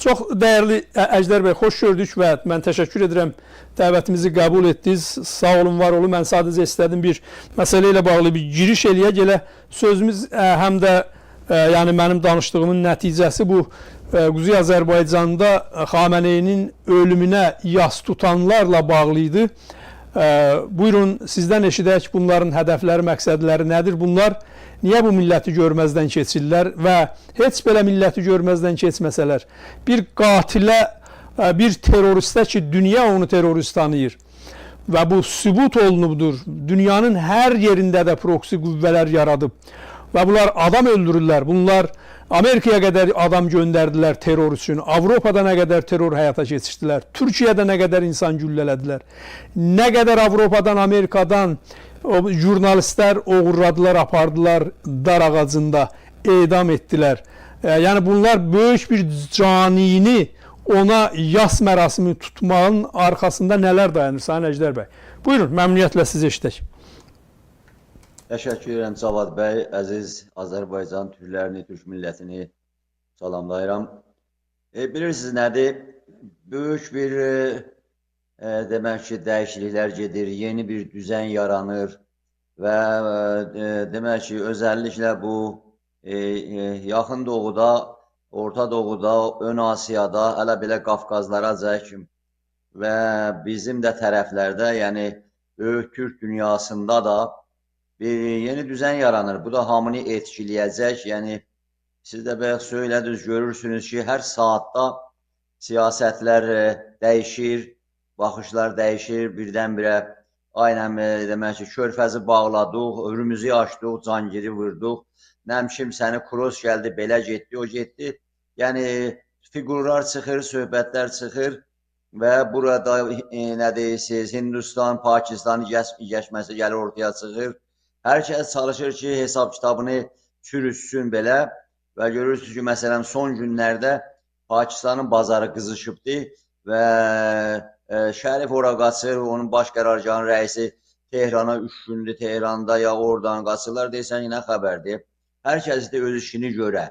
Çox dəyərli Əjdər bəy, xoş gördük və mən təşəkkür edirəm dəvətimizi qəbul etdiniz. Sağ olun, var olun. Mən sadəcə istədim bir məsələ ilə bağlı bir giriş eləyək. Elə sözümüz həm də yəni mənim danışdığımın nəticəsi bu Quzey Azərbaycanda Xameneyinin ölümünə yas tutanlarla bağlı idi. Buyurun sizdən eşidək, bunların hədəfləri, məqsədləri nədir? Bunlar niyə bu milləti görməzdən keçirlər və heç belə milləti görməzdən keçməsələr, bir qatilə, bir teröristə ki, dünya onu terörist tanıyır və bu sübut olunubdur, dünyanın hər yerində də proksi qüvvələr yaradıb və bunlar adam öldürürlər, bunlar Amerikaya qədər adam göndərdilər terror üçün, Avropada nə qədər terror həyata keçirdilər, Türkiyədə nə qədər insan güllələdilər, nə qədər Avropadan, Amerikadan jurnalistlər oğurladılar, apardılar, dar ağacında edam etdilər. Yəni bunlar böyük bir canini ona yas mərasimi tutmağın arxasında nələr dayanır Sayın Əjdər bəy? Buyurun, məmnuniyyətlə sizi eşidək. Təşəkkür edirəm Cavad bəy, əziz Azərbaycan türklərini, türk millətini salamlayıram. Bilirsiniz nədir? Böyük bir demək ki, dəyişikliklər gedir, yeni bir düzen yaranır və demək ki, özəlliklə bu Yaxın Doğuda, Orta Doğuda, Ön Asiyada, hələ belə Qafqazlara cək və bizim də tərəflərdə, yəni böyük Türk dünyasında da bir yeni düzen yaranır. Bu da hamını etkiləyəcək. Yəni siz də bəyax söylədiniz, görürsünüz ki, hər saatda siyasətlər dəyişir, baxışlar dəyişir, birdən-birə aynən demək ki, körfəzi bağladıq, örümüzü açdıq, cangiri vurduq. Nəmşim səni Kroos gəldi, belə getdi, o getdi. Yəni fiqurlar çıxır, söhbətlər çıxır və burada nə deyirsiniz, Hindistan, Pakistan gəşməsi gəlir ortaya çıxır. Hər kəs çalışır ki, hesab kitabını sürüşsün belə və görürsünüz ki, məsələn, son günlərdə Pakistanın bazarı qızışıbdır və Şərif ora qaçır, onun baş qərargahının rəisi Tehrana 3 gündür, Tehranda ya oradan qaçırlar, deyirsən, nə xəbərdir? Hər kəs də öz işini görə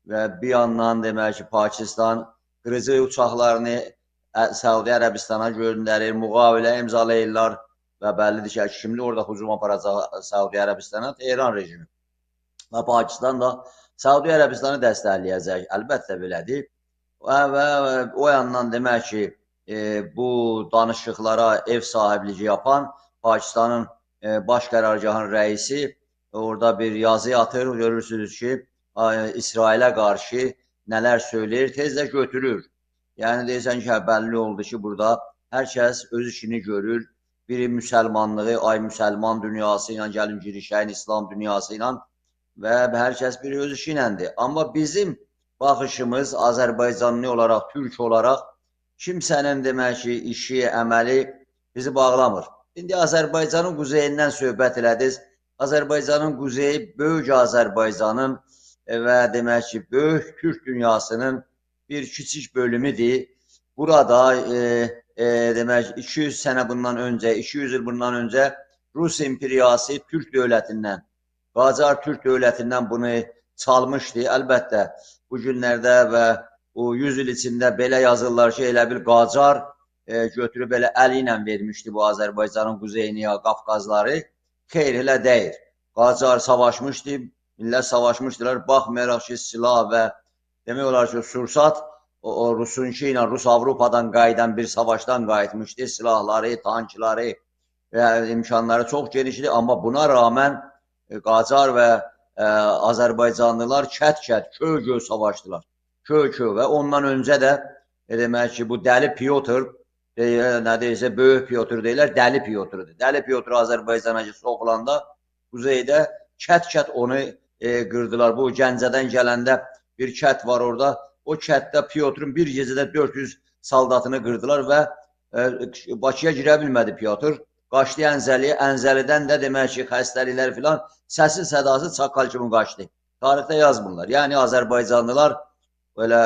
və bir yandan demək ki, Pakistan qırıcı uçaqlarını Səudi Ərəbistana göndərir, müqavilə imzalayırlar və bəllidir ki, kimdir orada hücum aparacaq Səudi Ərəbistana? Tehran rejimi. Və Pakistan da Səudi Ərəbistanı dəstəkləyəcək, əlbəttə belədir. Və o yandan demək ki, bu danışıqlara ev sahibliyi yapan Pakistanın baş qərargahının rəisi orada bir yazı atır, görürsünüz ki, İsrailə qarşı nələr söyləyir, tez də götürür. Yəni deyirsən ki, bəlli oldu ki, burada hər kəs öz işini görür. Biri müsəlmanlığı, ay müsəlman dünyası ilə, gəlin girişəyin İslam dünyası ilə və hər kəs bir öz işi iləndir. Amma bizim baxışımız Azərbaycanlı olaraq, Türk olaraq kimsənin demək ki, işi, əməli bizi bağlamır. İndi Azərbaycanın quzeyindən söhbət elədiniz. Azərbaycanın quzeyi böyük Azərbaycanın və demək ki, böyük Türk dünyasının bir kiçik bölümüdür. Burada demək 200 sənə bundan öncə, 200 il bundan öncə Rus imperiyası Türk dövlətindən, Qacar Türk dövlətindən bunu çalmışdı. Əlbəttə, bu günlərdə və bu 100 il içində belə yazırlar ki, elə bir Qacar götürüb elə əli ilə vermişdi bu Azərbaycanın quzeyini ya Qafqazları. Xeyr, elə deyil. Qacar savaşmışdı, millət savaşmışdılar. Baxmayaraq ki, silah və demək olar ki, sursat o Rusunki ilə Rus Avropadan qayıdan bir savaşdan qayıtmışdı. Silahları, tankları və imkanları çox genişdir. Amma buna rağmen Qacar və Azərbaycanlılar kət-kət, köy-köy savaşdılar. Köy-köy və ondan öncə də demək ki, bu Dəli Pyotr, nə deyirsə, Böyük Pyotr deyirlər, Dəli Pyotrdur. Dəli Pyotr Azərbaycana soxulanda quzeydə kət-kət onu qırdılar. Bu Gəncədən gələndə bir kət var orada. O kətdə Pyotrun bir gecədə 400 saldatını qırdılar və Bakıya girə bilmədi Pyotr. Qaçdı Ənzəliyə, Ənzəlidən də demək ki, xəstəliklər filan səsi sədası çaqqal kimi qaçdı. Tarixdə yazmırlar. Yəni Azərbaycanlılar belə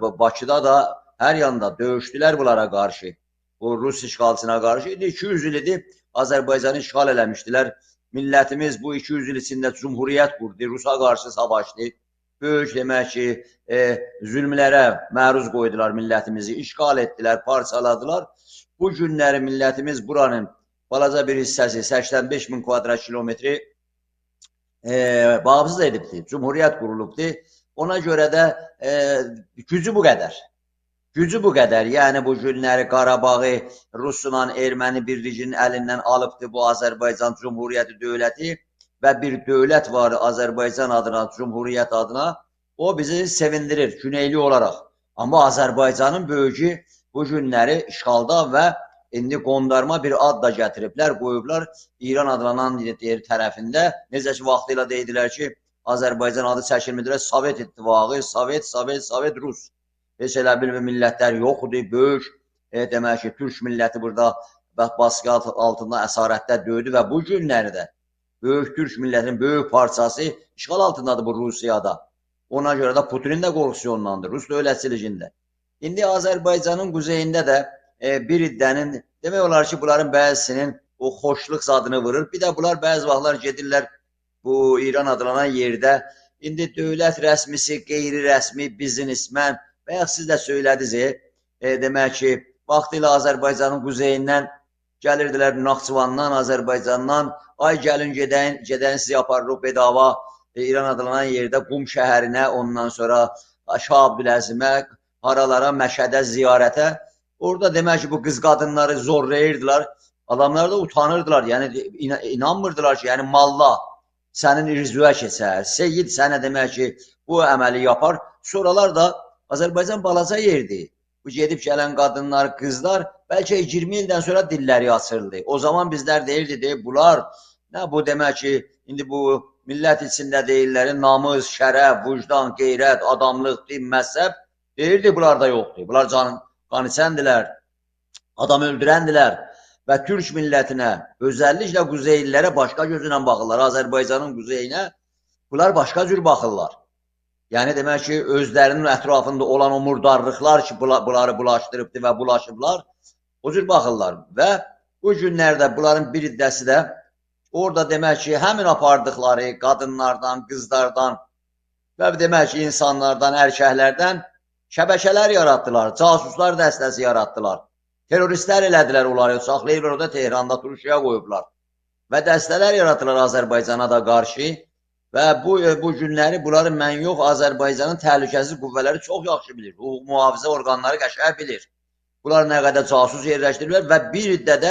Bakıda da hər yanda döyüşdülər bunlara qarşı. Bu Rus işğalçısına qarşı. 200 il idi Azərbaycanı işğal eləmişdilər. Millətimiz bu 200 il içində cumhuriyyət qurdu, Rusa qarşı savaşdı. böyük demək ki, zülmlərə məruz qoydular millətimizi, işğal etdilər, parçaladılar. Bu günləri millətimiz buranın balaca bir hissəsi 85 min kvadrat kilometri bağımsız edibdir, Cumhuriyyət qurulubdur. Ona görə də gücü bu qədər. Gücü bu qədər. Yəni bu günləri Qarabağı Rusla erməni birliyinin əlindən alıbdır bu Azərbaycan Cumhuriyyəti dövləti və bir dövlət var Azərbaycan adına, Cumhuriyyət adına. O bizi sevindirir güneyli olaraq. Amma Azərbaycanın böyücü bu günləri işğalda və indi qondarma bir ad da gətiriblər, qoyublar İran adlanan tərəfində. Necə ki, vaxtıyla deyidilər ki, Azərbaycan adı çəkilmirdir, Sovet İttifaqı, Sovet Rus. Heç elə bir millətlər yoxdur, böyük, demək ki, Türk milləti burada baskı altında əsarətdə döydü və bu günləri də böyük Türk millətinin böyük parçası işğal altındadır bu Rusiyada. Ona görə də Putin də qorxusu ondandır, Rus dövlətçiligində. İndi Azərbaycanın quzeyində də bir iddənin, demək olar ki, bunların bəzisinin o xoşluq zadını vurur. Bir də bunlar bəzi vaxtlar gedirlər bu İran adlanan yerdə. İndi dövlət rəsmisi, qeyri-rəsmi, biznesmen, bayaq siz də söylədiniz, demək ki, vaxtıyla Azərbaycanın quzeyindən gəlirdilər Naxçıvandan, Azərbaycandan, ay gəlin gedəyin sizi aparırıq bedava İran adlanan yerdə Qum şəhərinə, ondan sonra Şah Abdüləzimə, haralara, Məşədə, ziyarətə. Orada demək ki, bu qız qadınları zorlayırdılar. Adamlar da utanırdılar, yəni inanmırdılar ki, yəni malla sənin irzüyə keçər, seyid sənə demək ki, bu əməli yapar. Sonralar da Azərbaycan balaca yerdir. Bu gedib gələn qadınlar, qızlar bəlkə 20 ildən sonra dilləri açırdı. O zaman bizlər deyirdi, bunlar, nə bu demək ki, indi bu millət içində deyirlər, namus, şərəf, vicdan, qeyrət, adamlıq, din, məzhəb, deyirdi, bunlar da yoxdur. Bunlar qan içəndilər, adam öldürəndilər və Türk millətinə, özəlliklə quzeylilərə başqa gözlə baxırlar. Azərbaycanın quzeyinə bunlar başqa cür baxırlar. Yəni demək ki, özlərinin ətrafında olan o murdarlıqlar ki, bunları bulaşdırıbdır və bulaşıblar, o cür baxırlar. Və bu günlərdə bunların bir iddəsi də orada demək ki, həmin apardıqları qadınlardan, qızlardan və demək ki, insanlardan, erkəklərdən şəbəkələr yaratdılar, casuslar dəstəsi yaratdılar. Teröristlər elədilər onları, saxlayıblar orada Tehranda, Turkiyə qoyublar. Və dəstələr yaratdılar Azərbaycana da qarşı. Və bu günləri bunların mən yox, Azərbaycanın təhlükəsiz qüvvələri çox yaxşı bilir. Hüquq mühafizə orqanları qəşəng bilir. Bunlar nə qədər casus yerləşdirirlər və bir iddədə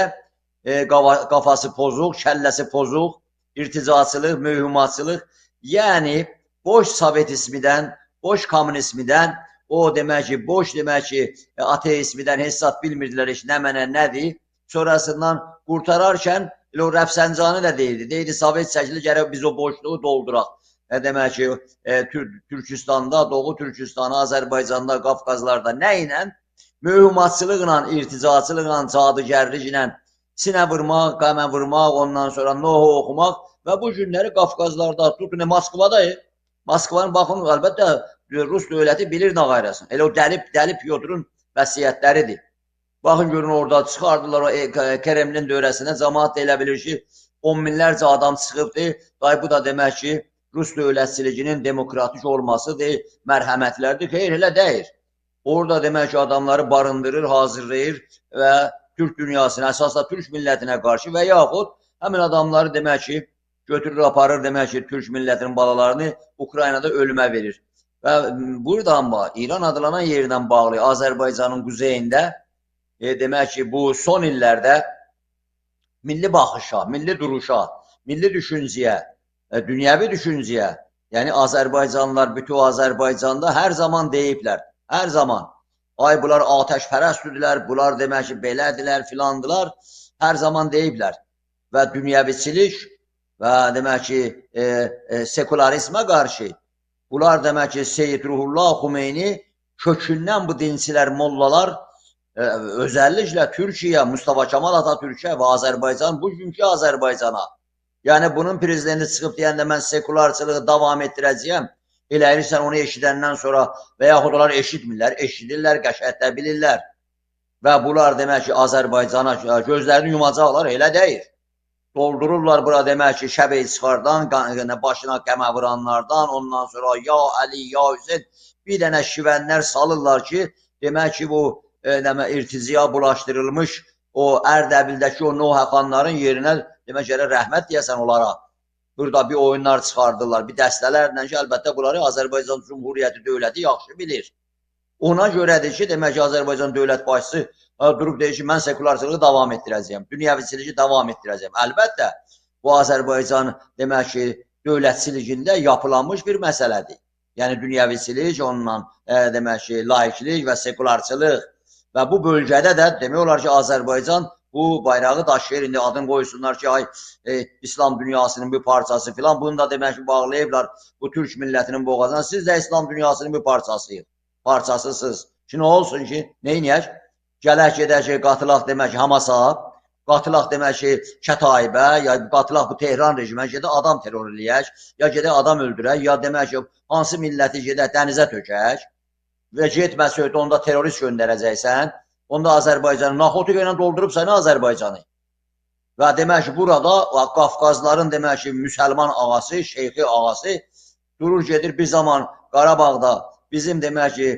qafası pozuq, kəlləsi pozuq, irticaçılıq, mühümatçılıq, yəni boş sovetismidən, boş kommunismidən, o demək ki, boş demək ki, ateismidən hesab bilmirdilər heç nə mənə nədir. Sonrasından qurtararkən elə o Rəfsəncani də deyildi. Deyildi, Sovet çəkilir, gərək biz o boşluğu dolduraq. Demək ki, Türkistanda, Doğu Türkistanı, Azərbaycanda, Qafqazlarda nə ilə? Mühümatçılıqla, irticaçılıqla, cadugərliklə sinə vurmaq, qəmə vurmaq, ondan sonra nohu oxumaq və bu günləri Qafqazlarda, tutun, Moskvadayıq. Moskvanın, baxın, əlbəttə, Rus dövləti bilir nə qayrasın. Elə o dəlib Pyotrun vəsiyyətləridir. Baxın, görün, orada çıxardılar o Kremlin dövrəsinə, cəmaat da elə bilir ki, 10 minlərcə adam çıxıbdır. Bu da demək ki, Rus dövlətçiliginin demokratik olmasıdır, mərhəmətlərdir. Xeyr, elə deyir. Orada demək ki, adamları barındırır, hazırlayır və Türk dünyasına, əsasla Türk millətinə qarşı və yaxud həmin adamları demək ki, götürür, aparır, demək ki, Türk millətinin balalarını Ukraynada ölümə verir. Və burada amma İran adlanan yerindən bağlı Azərbaycanın quzeyində demək ki, bu son illərdə milli baxışa, milli duruşa, milli düşüncəyə, dünyəvi düşüncəyə, yəni Azərbaycanlılar, bütün Azərbaycanda hər zaman deyiblər, hər zaman. Ay, bunlar atəşpərəstdirlər, bunlar demək ki, belədilər, filandılar, hər zaman deyiblər. Və dünyəviçilik və demək ki, sekularizmə qarşı, bunlar demək ki, Seyyid Ruhullah Xumeyni kökündən bu dinçilər, mollalar, özəlliklə Türkiyə, Mustafa Kemal Atatürkə və Azərbaycan, bugünkü Azərbaycana, yəni bunun prezidenti çıxıb deyəndə mən sekularçılığı davam etdirəcəyəm, elə erirsən onu eşidəndən sonra və yaxud onlar eşitmirlər, eşidirlər, qəşətdə bilirlər və bunlar demək ki, Azərbaycana gözlərini yumacaqlar, elə deyir. doldururlar bura demək ki, şəbəyi çıxardan, başına qəmə vuranlardan, ondan sonra ya Əli, ya Hüseyin bir dənə şivənlər salırlar ki, demək ki, bu irtiziya bulaşdırılmış o Ərdəbildəki o Nuh xanların yerinə demək ki, rəhmət deyəsən onlara. Burada bir oyunlar çıxardırlar, bir dəstələrlə ki, əlbəttə bunları Azərbaycan Cumhuriyyəti dövləti yaxşı bilir. Ona görədir ki, demək ki, Azərbaycan dövlət başçısı durub deyir ki, mən sekularçılığı davam etdirəcəyəm, dünyəviçiliyi davam etdirəcəyəm. Əlbəttə, bu Azərbaycan demək ki, dövlətçiligində yapılanmış bir məsələdir. Yəni, dünyəviçilik, onunla demək ki, laiklik və sekularçılıq və bu bölgədə də demək olar ki, Azərbaycan bu bayrağı daşıyır, indi adını qoysunlar ki, İslam dünyasının bir parçası filan, bunu da demək ki, bağlayıblar bu Türk millətinin boğazına, siz də İslam dünyasının bir parçasıyıq, parçasısınız. Şimdi olsun ki, neyniyək? Gələk gedək ki, qatılaq demək ki, Hamasa, qatılaq demək ki, Kətayibə, ya qatılaq bu Tehran rejimə, gedək adam terror eləyək, ya gedək adam öldürək, ya demək ki, hansı milləti gedək dənizə tökək və getmə söhbət, onda terrorist göndərəcəksən, onda Azərbaycanı naxotu ilə doldurub səni Azərbaycanı. Və demək ki, burada Qafqazların demək ki, müsəlman ağası, şeyxi ağası durur gedir bir zaman Qarabağda bizim demək ki,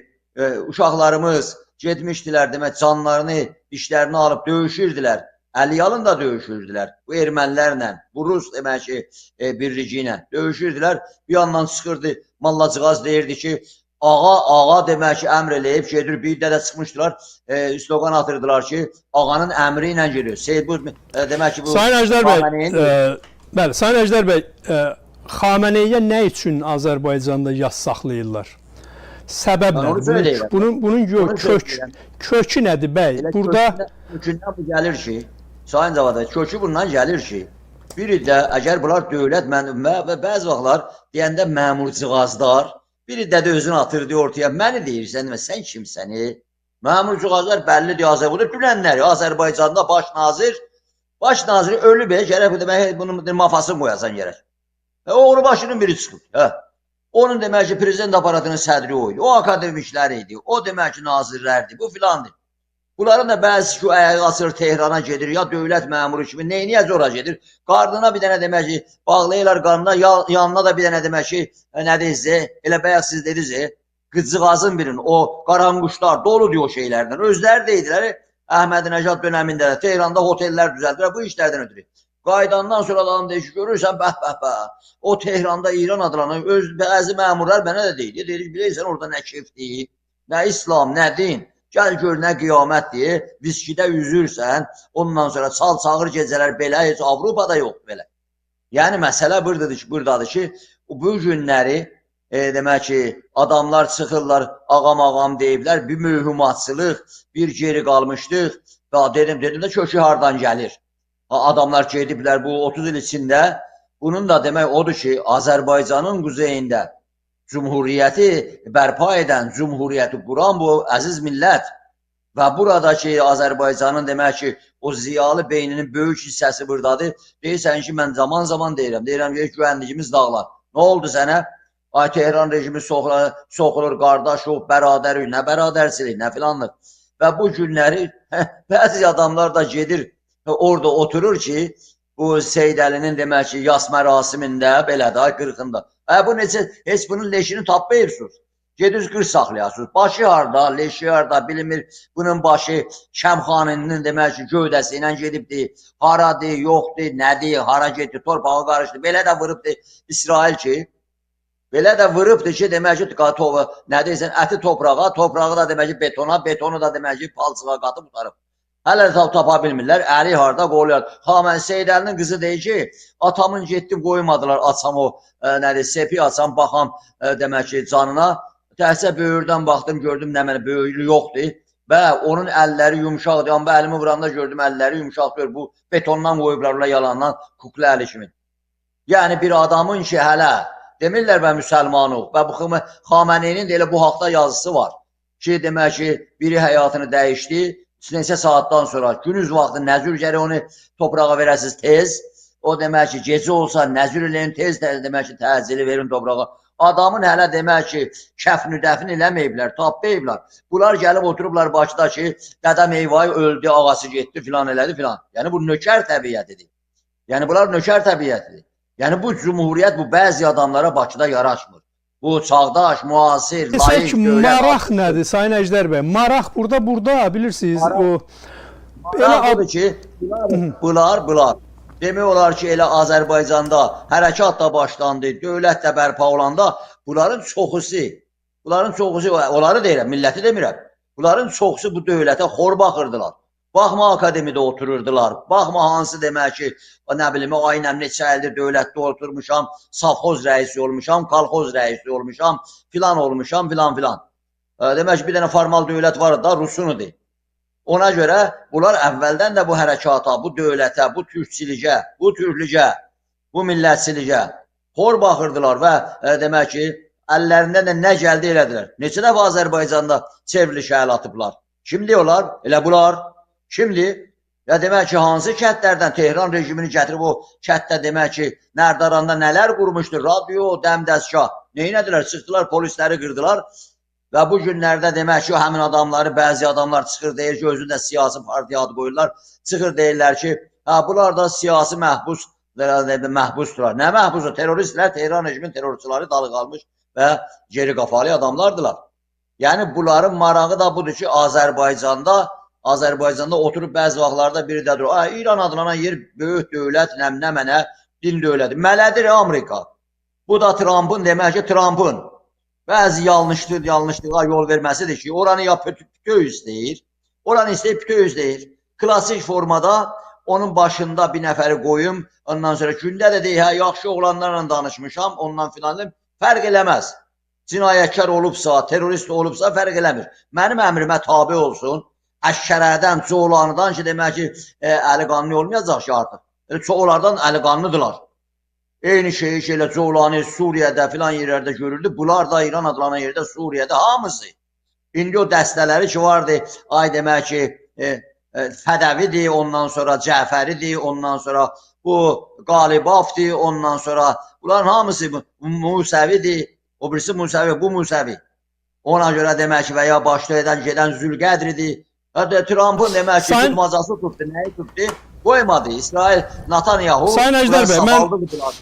uşaqlarımız getmişdilər, demək, canlarını, dişlərini alıb döyüşürdülər. Əliyalın da döyüşürdülər. Bu ermənilərlə, bu Rus demək ki, birlici ilə döyüşürdülər. Bir yandan çıxırdı, Mallacığaz deyirdi ki, ağa demək ki, əmr eləyib, gedir, bir də çıxmışdılar, slogan atırdılar ki, ağanın əmri ilə geliyor. Bu, demək ki, bu... Sayın Əjdər bəy, bəli, Sayın Əjdər bəy, Xameneyə nə üçün Azərbaycanda yas saxlayırlar? Səbəb nədir? Bunun kökü nədir bəy? Burada kökündən bu gəlir ki, Sayın Cavada, kökü bundan gəlir ki, biri də əgər bunlar dövlət və bəzi vaxtlar deyəndə məmurcığazlar, biri də özünü atırdı ortaya, məni deyirsən, sən kimsən? Məmurcığazlar bəllidir, Azərbaycan dünənləri, Azərbaycanda baş naziri ölü bəy, gərək demək, bunun mafasını qoyasan gərək. Oğru başının biri çıxıb. Onun demək ki, prezident aparatının sədri o idi, o akademiklər idi, o demək ki, nazirlərdir, bu filandır. Bunların da bəzi ki, ayağı açır Tehrana gedir, ya dövlət məmuru kimi, neyniyə zora gedir, qarnına bir dənə demək ki, bağlayırlar qarnına, yanına da bir dənə demək ki, nə deyizdir, elə bəyək siz dediniz, qıcıqazın birin, o qaranquşlar doludur o şeylərdən, özləri deyidilər, Əhmədinəcad dönəmində də Tehranda hotellər düzəldir, bu işlərdən ötürür. Qaydandan sonra adam deyir ki, görürsən, o Tehranda İran adlanan bəzi məmurlar mənə də deyir, bilirsən orada nə keyfdir, nə İslam, nə din, gəl gör nə qiyamətdir, viskidə üzürsən, ondan sonra çal-çağır gecələr belə, heç Avropada yoxdur belə. Yəni, məsələ buradadır ki, bu günləri, demək ki, adamlar çıxırlar, ağam deyiblər, bir mühümatçılıq, bir geri qalmışdıq, dedim də kökü hardan gəlir. Adamlar gediblər bu 30 il içində, bunun da demək odur ki, Azərbaycanın quzeyində Cumhuriyyəti bərpa edən, Cumhuriyyəti quran bu əziz millət və buradakı Azərbaycanın demək ki, o ziyalı beyninin böyük hissəsi buradadır. Deyirsən ki, mən zaman deyirəm ki, güvənliyimiz dağlar. Nə oldu sənə? Ay, Tehran rejimi soxulur, qardaş yox, bərabərlik, nə bərabərçilik, nə filanlıq. Və bu günləri bəzi adamlar da gedir, orada oturur ki, bu Seyid Əlinin demək ki, yas mərasimində, belə də, 40-ında. Bu necə, heç bunun leşini tapmayırsınız. Gedirsiniz, qır saxlayasınız. Başı harda, leşi harda, bilinmir. Bunun başı Şəmxaninin demək ki, gövdəsi ilə gedibdir. Haradır, yoxdur, nədir, hara getdi, torpağı qarışdı. Belə də vırıbdır İsrail ki, belə də vırıbdır ki, demək ki, nə deyirsən, əti toprağa, toprağı da demək ki, betona, betonu da demək ki, palçığa qatıb utarıb. Hələ də tapa bilmirlər, əli harda qoyular. Mən Seyid Əlinin qızı deyir ki, atamın getdim qoymadılar, açam o, nədir, sepi açam, baxam, demək ki, canına. Təhsə böyürdən baxdım, gördüm, nə mənə böyürlü yoxdur. Və onun əlləri yumşaqdır, amma əlimi vuranda gördüm, əlləri yumşaqdır. Bu betondan qoyublar, yalandan, kuklu əli kimi. Yəni, bir adamın ki, hələ, demirlər və müsəlmanıq. Və bu Xameneinin də elə bu haqda yazısı var. Ki, demək ki, biri həyatını dəyişdi. Neçə saatdan sonra günüz vaxtı nəzür gəri onu toprağa verəsiniz tez. O demək ki, gecə olsa nəzür eləyin tez, demək ki, təhcili verin toprağa. Adamın hələ demək ki, kəfnü dəfn eləməyiblər, tapmayıblar. Bunlar gəlib oturublar Bakıda ki, Dədəm Eyvay öldü, ağası getdi, filan elədi filan. Yəni bu nökər təbiyyətidir. Yəni bunlar nökər təbiətdir. Yəni bu cümhuriyyət bu bəzi adamlara Bakıda yaraşmır. Bu çağdaş, müasir, Desək layiq ki, dövlət. maraq nədir Sayın Əjdər bəy? Maraq burada bilirsiniz o Elə odur ki, bunlar demək olar ki, elə Azərbaycanda hərəkat da başlandı, dövlət də bərpa olanda bunların çoxusu, onları deyirəm, milləti demirəm. Bunların çoxusu bu dövlətə xor baxırdılar. Baxma akademiyada otururdular. Baxma hansı demək ki, nə bilim, aynəm neçə ildir dövlətdə oturmuşam, savxoz rəisi olmuşam, kolxoz rəisi olmuşam, filan olmuşam, filan. Demək ki, bir dənə formal dövlət var da, Rusunudur. Ona görə bunlar əvvəldən də bu hərəkata, bu dövlətə, bu türkçiligə, bu türklügə, bu millətçiligə xor baxırdılar və demək ki, əllərindən də nə gəldi elədilər. Neçə dəfə Azərbaycanda çevriliş əl atıblar. Kimdir onlar? Elə bunlar. Kimdir? Ya demək ki, hansı kəndlərdən Tehran rejimini gətirib o kənddə demək ki, Nərdaranda nələr qurmuşdur? Radio, dəmdəstgah. Neynədilər? Çıxdılar, polisləri qırdılar. Və bu günlərdə demək ki, həmin adamları, bəzi adamlar çıxır deyir ki, özündə siyasi partiya adı qoyurlar. Çıxır deyirlər ki, bunlar da siyasi məhbusdurlar. Nə məhbusu? Teröristlər, Tehran rejimin terörçüləri dalı qalmış və geri qafalı adamlardılar. Yəni, bunların marağı da budur ki, Azərbaycanda oturub bəzi vaxtlarda biri də durur. İran adlanan yer böyük dövlət, nə mənə, din dövləti. Mələdir Amerika. Bu da Trump'ın, demək ki, Trump'ın bəzi yanlışlığa yol verməsidir ki, oranı ya bütöv istəyir, oranı istəyir bütöv istəyir. Klasik formada onun başında bir nəfəri qoyum, ondan sonra gündə də deyir, yaxşı oğlanlarla danışmışam, ondan filan, fərq eləməz. Cinayətkar olubsa, terörist olubsa fərq eləmir. Mənim əmrimə tabi olsun, əşkərədən, çoğulanıdan ki, demək ki, əli qanlı olmayacaq ki artıq. Çoğulardan əli qanlıdırlar. Eyni şeyi şeylə Coğlani Suriyədə filan yerlərdə görüldü. Bunlar da İran adlanan yerdə Suriyədə hamısı. İndi o dəstələri ki vardı, ay demək ki, Fədəvidir, ondan sonra Cəfəridir, ondan sonra bu Qalibafdır, ondan sonra bunların hamısı Musəvidir. O birisi Musəvi, bu Musəvi. Ona görə demək ki, və ya başda gedən Zülqədridir. Trump'ın demək ki, tutmacası tutdu, nəyi tutdu? Qoymadı. İsrail, Netanyahu. Sayın Əjdər bəy, mən qayıdıram.